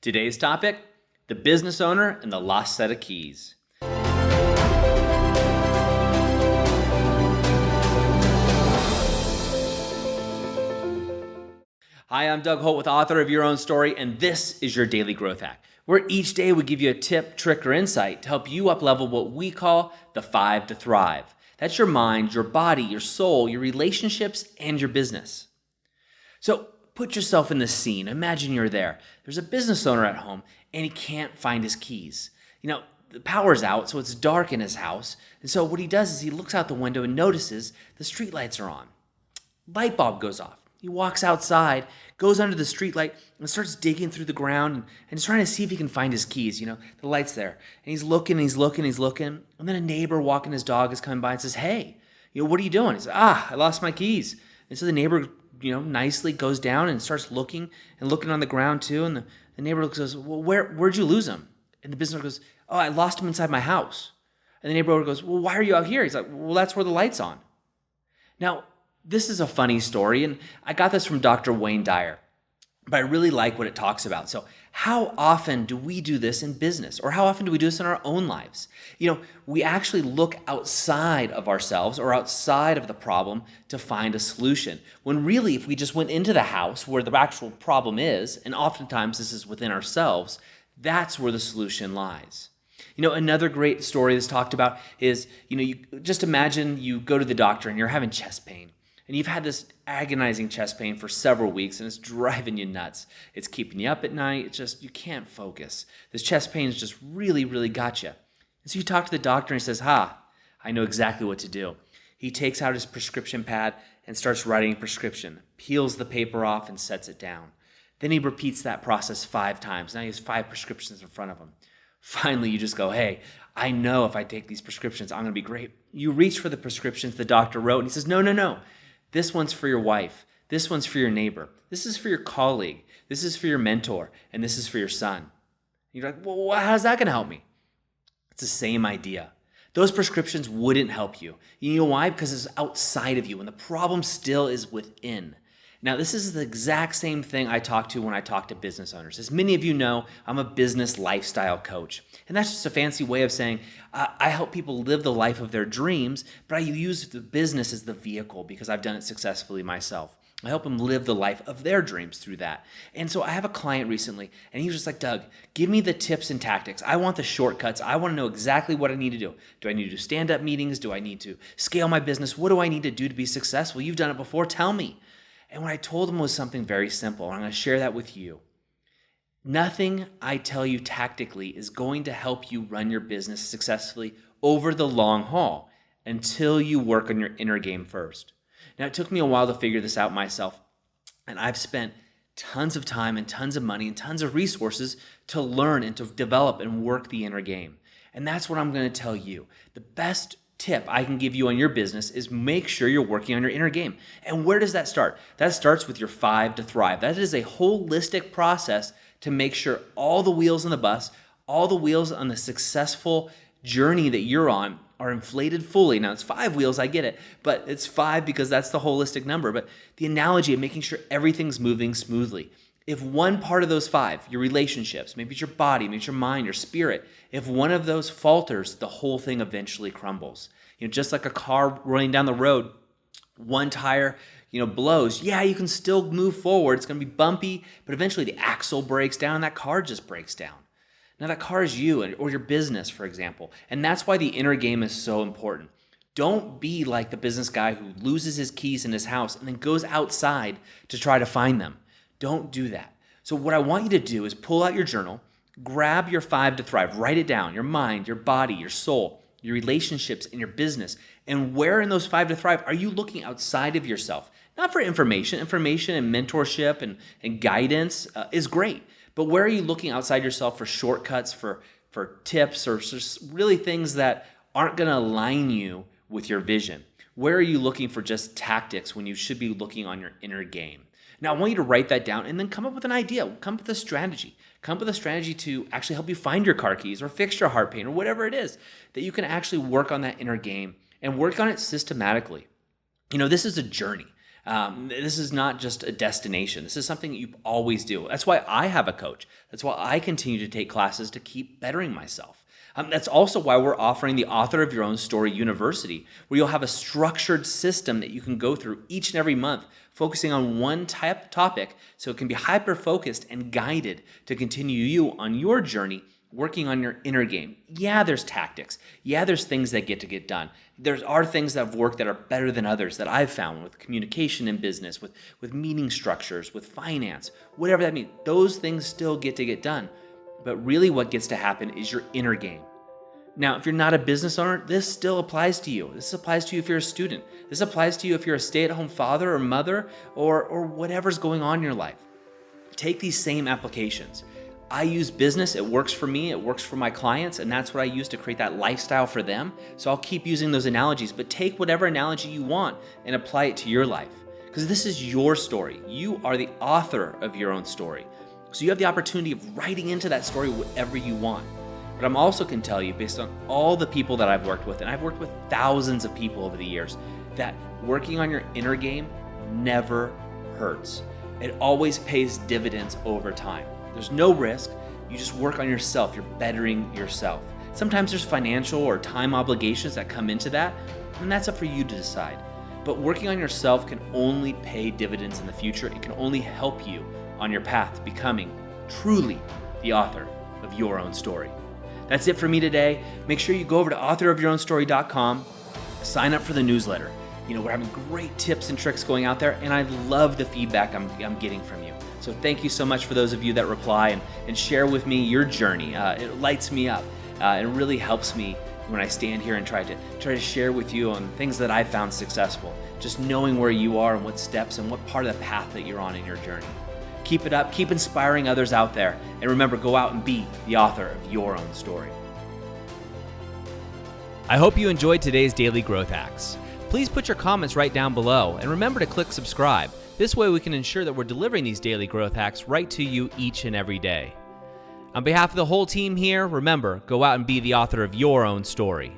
Today's topic, the business owner and the lost set of keys. Hi, I'm Doug Holt, with author of Your Own Story, and this is your Daily Growth Hack, where each day we give you a tip, trick, or insight to help you uplevel what we call the 5 to Thrive. That's your mind, your body, your soul, your relationships, and your business. So put yourself in the scene. Imagine you're there. There's a business owner at home, and he can't find his keys. The power's out, so it's dark in his house. And so what he does is he looks out the window and notices the streetlights are on. Light bulb goes off. He walks outside, goes under the streetlight, and starts digging through the ground and he's trying to see if he can find his keys. The light's there. And he's looking, and then a neighbor walking his dog is coming by and says, "Hey, what are you doing?" He says, "I lost my keys." And so the neighbor, nicely goes down and starts looking on the ground too. And the neighbor goes, "Well, where'd you lose them?" And the business owner goes, "Oh, I lost them inside my house." And the neighbor goes, "Well, why are you out here?" He's like, "Well, that's where the light's on." Now, this is a funny story, and I got this from Dr. Wayne Dyer, but I really like what it talks about. So how often do we do this in business, or how often do we do this in our own lives? We actually look outside of ourselves or outside of the problem to find a solution, when really if we just went into the house where the actual problem is, and oftentimes this is within ourselves, that's where the solution lies. Another great story that's talked about is, you just imagine you go to the doctor and you're having chest pain. And you've had this agonizing chest pain for several weeks and it's driving you nuts. It's keeping you up at night. It's just, you can't focus. This chest pain has just really, really got you. And so you talk to the doctor and he says, I know exactly what to do. He takes out his prescription pad and starts writing a prescription, peels the paper off and sets it down. Then he repeats that process 5 times. Now he has 5 prescriptions in front of him. Finally, you just go, "Hey, I know if I take these prescriptions, I'm going to be great." You reach for the prescriptions the doctor wrote and he says, No. This one's for your wife. This one's for your neighbor. This is for your colleague. This is for your mentor. And this is for your son. You're like, "Well, how's that going to help me?" It's the same idea. Those prescriptions wouldn't help you. You know why? Because it's outside of you and the problem still is within. Now, this is the exact same thing I talk to when I talk to business owners. As many of you know, I'm a business lifestyle coach. And that's just a fancy way of saying I help people live the life of their dreams, but I use the business as the vehicle because I've done it successfully myself. I help them live the life of their dreams through that. And so I have a client recently, and he was just like, "Doug, give me the tips and tactics. I want the shortcuts. I want to know exactly what I need to do. Do I need to do stand-up meetings? Do I need to scale my business? What do I need to do to be successful? You've done it before. Tell me." And what I told him was something very simple, and I'm going to share that with you. Nothing I tell you tactically is going to help you run your business successfully over the long haul until you work on your inner game first. Now, it took me a while to figure this out myself, and I've spent tons of time and tons of money and tons of resources to learn and to develop and work the inner game. And that's what I'm going to tell you. The best tip I can give you on your business is make sure you're working on your inner game. And where does that start? That starts with your 5 to Thrive. That is a holistic process to make sure all the wheels on the bus, all the wheels on the successful journey that you're on are inflated fully. Now, it's 5 wheels, I get it, but it's 5 because that's the holistic number. But the analogy of making sure everything's moving smoothly. If one part of those 5, your relationships, maybe it's your body, maybe it's your mind, your spirit, if one of those falters, the whole thing eventually crumbles. Just like a car running down the road, one tire, blows. Yeah, you can still move forward. It's going to be bumpy, but eventually the axle breaks down. That car just breaks down. Now that car is you or your business, for example. And that's why the inner game is so important. Don't be like the business guy who loses his keys in his house and then goes outside to try to find them. Don't do that. So what I want you to do is pull out your journal, grab your 5 to Thrive, write it down, your mind, your body, your soul, your relationships, and your business. And where in those 5 to Thrive are you looking outside of yourself? Not for information. Information and mentorship and guidance is great. But where are you looking outside yourself for shortcuts, for tips, or just really things that aren't going to align you with your vision? Where are you looking for just tactics when you should be looking on your inner game? Now, I want you to write that down and then come up with an idea. Come up with a strategy. Come up with a strategy to actually help you find your car keys or fix your heart pain or whatever it is that you can actually work on that inner game and work on it systematically. This is a journey. This is not just a destination. This is something that you always do. That's why I have a coach. That's why I continue to take classes to keep bettering myself. That's also why we're offering the Author of Your Own Story University, where you'll have a structured system that you can go through each and every month, focusing on one topic so it can be hyper-focused and guided to continue you on your journey working on your inner game. Yeah, there's tactics. Yeah, there's things that get done. There are things that have worked that are better than others that I've found with communication in business, with meeting structures, with finance, whatever that means. Those things still get done. But really what gets to happen is your inner game. Now, if you're not a business owner, this still applies to you. This applies to you if you're a student. This applies to you if you're a stay-at-home father or mother or whatever's going on in your life. Take these same applications. I use business, it works for me, it works for my clients, and that's what I use to create that lifestyle for them. So I'll keep using those analogies, but take whatever analogy you want and apply it to your life. Because this is your story. You are the author of your own story. So you have the opportunity of writing into that story whatever you want. But I'm also can tell you, based on all the people that I've worked with, and I've worked with thousands of people over the years, that working on your inner game never hurts. It always pays dividends over time. There's no risk. You just work on yourself. You're bettering yourself. Sometimes there's financial or time obligations that come into that, and that's up for you to decide. But working on yourself can only pay dividends in the future. It can only help you on your path to becoming truly the author of your own story. That's it for me today. Make sure you go over to authorofyourownstory.com, sign up for the newsletter. We're having great tips and tricks going out there, and I love the feedback I'm getting from you. So thank you so much for those of you that reply and share with me your journey. It lights me up. It really helps me when I stand here and try to share with you on things that I found successful. Just knowing where you are and what steps and what part of the path that you're on in your journey. Keep it up. Keep inspiring others out there. And remember, go out and be the author of your own story. I hope you enjoyed today's Daily Growth Hacks. Please put your comments right down below and remember to click subscribe. This way we can ensure that we're delivering these daily growth hacks right to you each and every day. On behalf of the whole team here, remember, go out and be the author of your own story.